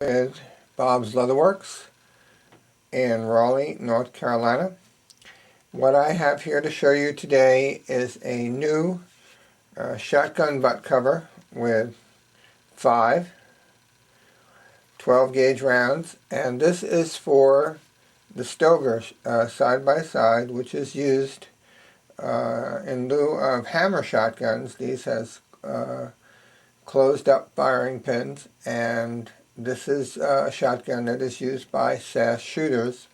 With Bob's Leatherworks in Raleigh, North Carolina. What I have here to show you today is a new shotgun butt cover with 5 12-gauge rounds, and this is for the Stoeger side-by-side, which is used in lieu of hammer shotguns. These has closed-up firing pins, and this is a shotgun that is used by SAS shooters.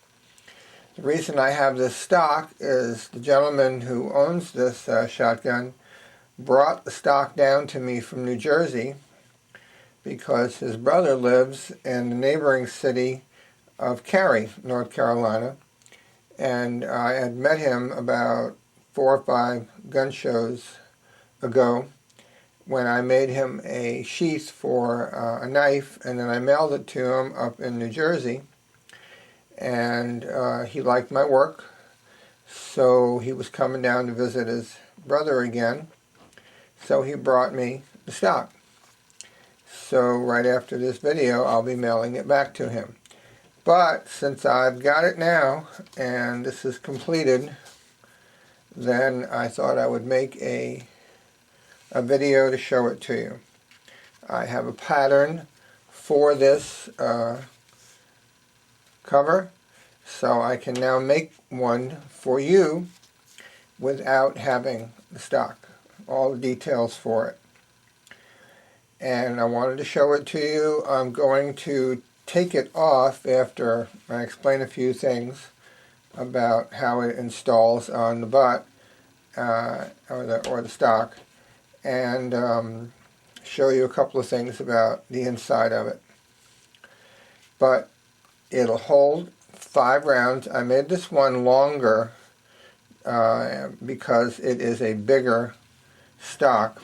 The reason I have this stock is the gentleman who owns this shotgun brought the stock down to me from New Jersey because his brother lives in the neighboring city of Cary, North Carolina, and I had met him about 4 or 5 gun shows ago when I made him a sheath for a knife, and then I mailed it to him up in New Jersey, and he liked my work, so he was coming down to visit his brother again, so he brought me the stock. So right after this video I'll be mailing it back to him. But since I've got it now and this is completed, then I thought I would make a video to show it to you. I have a pattern for this cover, so I can now make one for you without having the stock, all the details for it. And I wanted to show it to you. I'm going to take it off after I explain a few things about how it installs on the butt or the stock, and show you a couple of things about the inside of it. But it'll hold 5 rounds. I made this one longer because it is a bigger stock,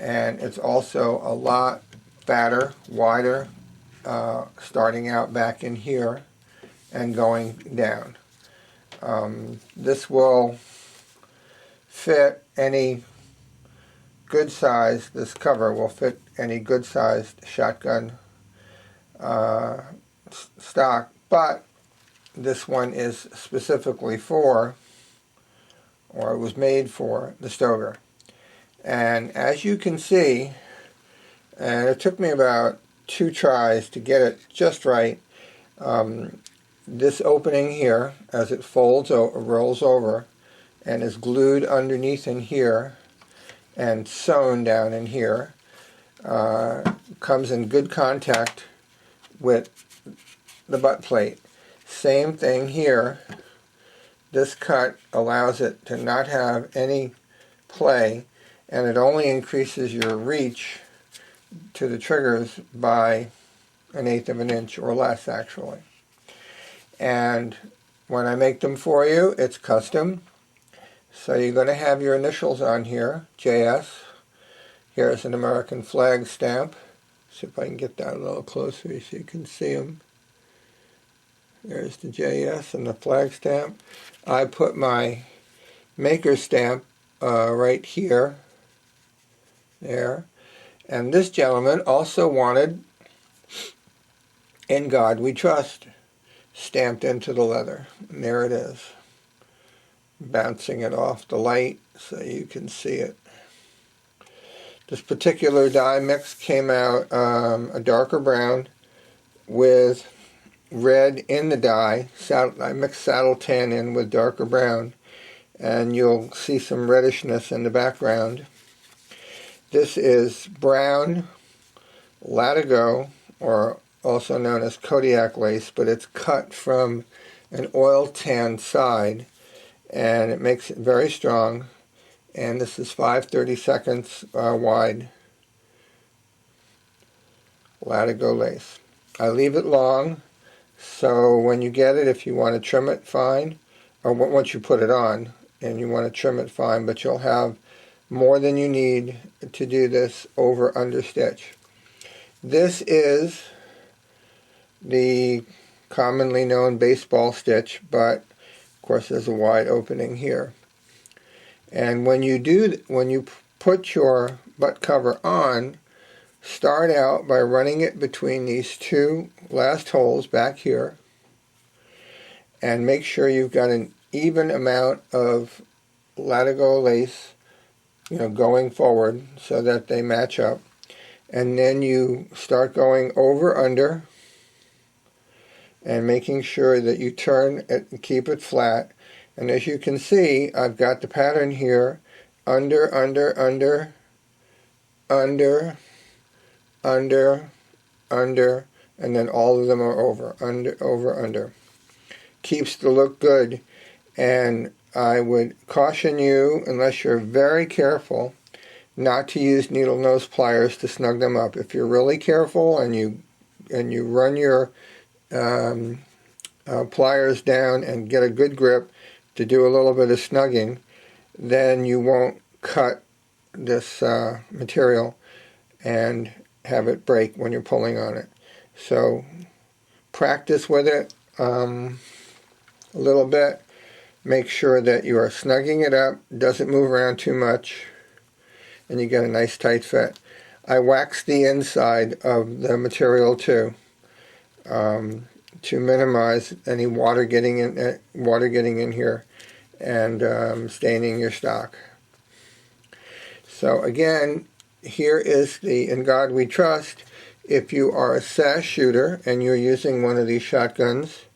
and it's also a lot fatter, wider, starting out back in here and going down. This will fit any good size, this cover will fit any good sized shotgun stock, but this one is specifically for, or it was made for, the Stoeger. And as you can see, and it took me about 2 tries to get it just right, this opening here, as it folds over, rolls over, and is glued underneath in here and sewn down in here, comes in good contact with the butt plate. Same thing here. This cut allows it to not have any play, and it only increases your reach to the triggers by 1/8 of an inch or less, actually. And when I make them for you, it's custom. So you're going to have your initials on here, JS. Here's an American flag stamp. See if I can get that a little closer so you can see them. There's the JS and the flag stamp. I put my maker stamp right here, there. And this gentleman also wanted "In God We Trust" stamped into the leather. And there it is, bouncing it off the light so you can see it. This particular dye mix came out a darker brown with red in the dye. I mixed saddle tan in with darker brown, and you'll see some reddishness in the background. This is brown latigo, or also known as Kodiak lace, but it's cut from an oil tan side, and it makes it very strong. And this is 5/32 wide latigo lace. I leave it long, so when you get it, if you want to trim it, fine, or once you put it on and you want to trim it, fine, but you'll have more than you need to do this over understitch. This is the commonly known baseball stitch, but of course there's a wide opening here. And when you put your butt cover on, start out by running it between these two last holes back here, and make sure you've got an even amount of latigo lace, going forward so that they match up. And then you start going over under and making sure that you turn it and keep it flat. And as you can see, I've got the pattern here: under, under, under, under, under, under, and then all of them are over, under, over, under. Keeps the look good, and I would caution you, unless you're very careful, not to use needle nose pliers to snug them up. If you're really careful and you run your pliers down and get a good grip to do a little bit of snugging, then you won't cut this material and have it break when you're pulling on it. So practice with it a little bit. Make sure that you are snugging it up, doesn't move around too much, and you get a nice tight fit. I waxed the inside of the material too, to minimize any water getting in here and staining your stock. So again, here is the In God We Trust. If you are a sash shooter and you're using one of these shotguns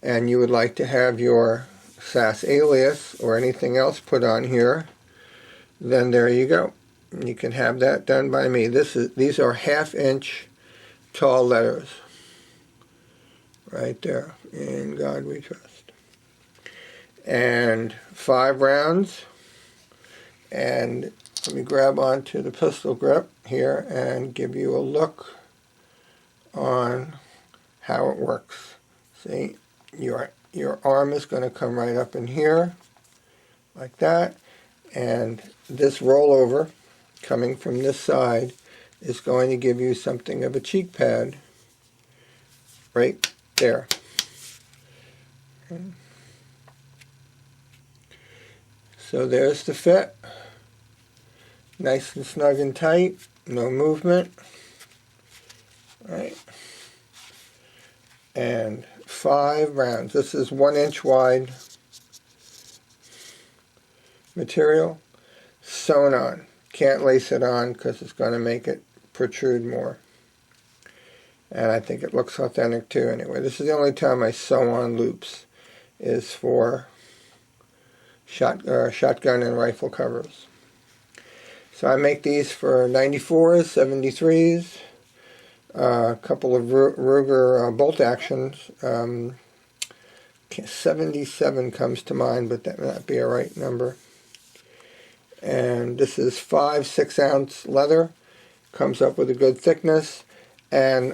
and you would like to have your SAS alias or anything else put on here, then there you go. You can have that done by me. These are 1/2 inch tall letters right there. In God We Trust. And 5 rounds. And let me grab onto the pistol grip here and give you a look on how it works. See, your arm is going to come right up in here like that, and this rollover coming from this side is going to give you something of a cheek pad right there. So there's the fit. Nice and snug and tight, no movement. Right. And 5 rounds. This is 1 inch wide material, sewn on. Can't lace it on because it's going to make it protrude more. And I think it looks authentic too anyway. This is the only time I sew on loops, is for shotgun and rifle covers. So I make these for 94s, 73s, a couple of Ruger bolt actions. 77 comes to mind, but that may not be a right number. And this is 5-6 ounce leather. Comes up with a good thickness. And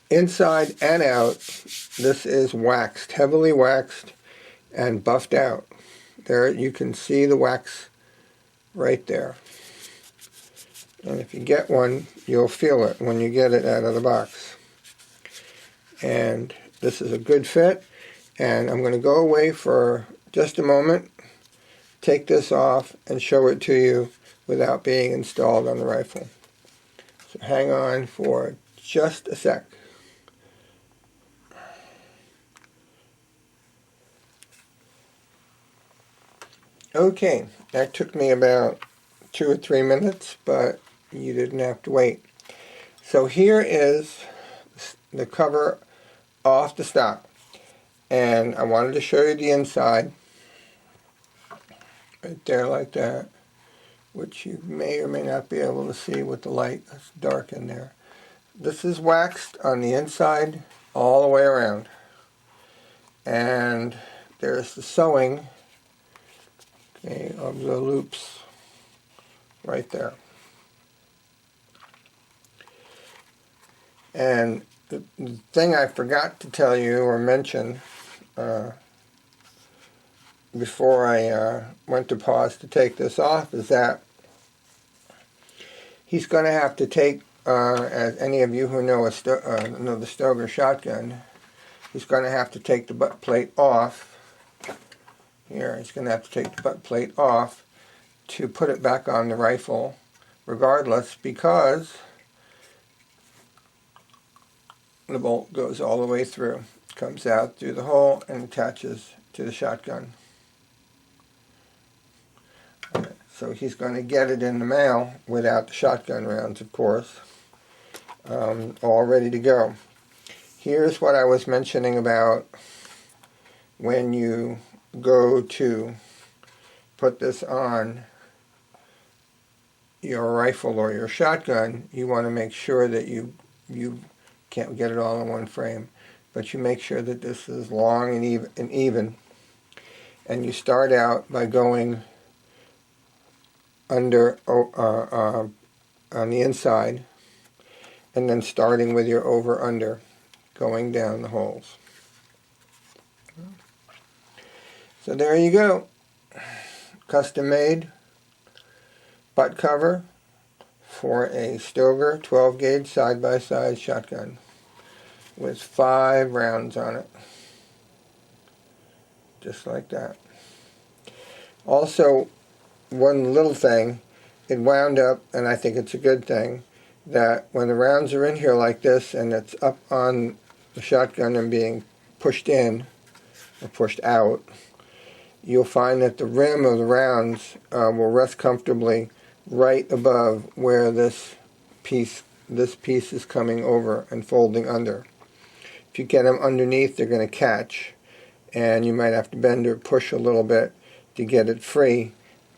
inside and out, this is waxed, heavily waxed and buffed out. There you can see the wax right there. And if you get one, you'll feel it when you get it out of the box. And this is a good fit. And I'm going to go away for just a moment, take this off, and show it to you without being installed on the rifle. So hang on for just a sec. Okay, that took me about 2 or 3 minutes, but you didn't have to wait. So here is the cover off the stock, and I wanted to show you the inside right there like that, which you may or may not be able to see with the light. It's dark in there. This is waxed on the inside all the way around, and there's the sewing, okay, of the loops right there. And the thing I forgot to tell you or mention before I went to pause to take this off is that he's going to have to take, as any of you who know the Stoeger shotgun, he's going to have to take the butt plate off. Here, he's going to have to take the butt plate off to put it back on the rifle regardless, because the bolt goes all the way through, comes out through the hole and attaches to the shotgun. So he's going to get it in the mail without the shotgun rounds, of course, all ready to go. Here's what I was mentioning about when you go to put this on your rifle or your shotgun. You want to make sure that you can't get it all in one frame, but you make sure that this is long and even. And you start out by going under on the inside, and then starting with your over-under, going down the holes. So there you go. Custom made butt cover for a Stoeger 12 gauge side-by-side shotgun with 5 rounds on it. Just like that. Also, one little thing, it wound up, and I think it's a good thing, that when the rounds are in here like this and it's up on the shotgun and being pushed in or pushed out, you'll find that the rim of the rounds will rest comfortably right above where this piece is coming over and folding under. If you get them underneath, they're going to catch, and you might have to bend or push a little bit to get it free.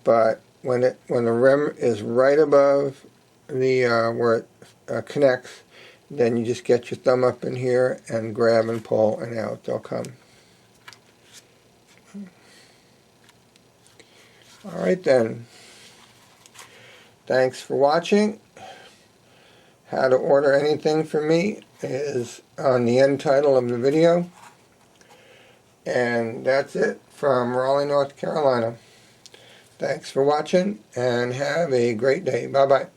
But when the rim is right above the where it connects, then you just get your thumb up in here and grab and pull, and out they'll come. All right then. Thanks for watching. How to order anything from me is on the end title of the video. And that's it from Raleigh, North Carolina. Thanks for watching, and have a great day. Bye-bye.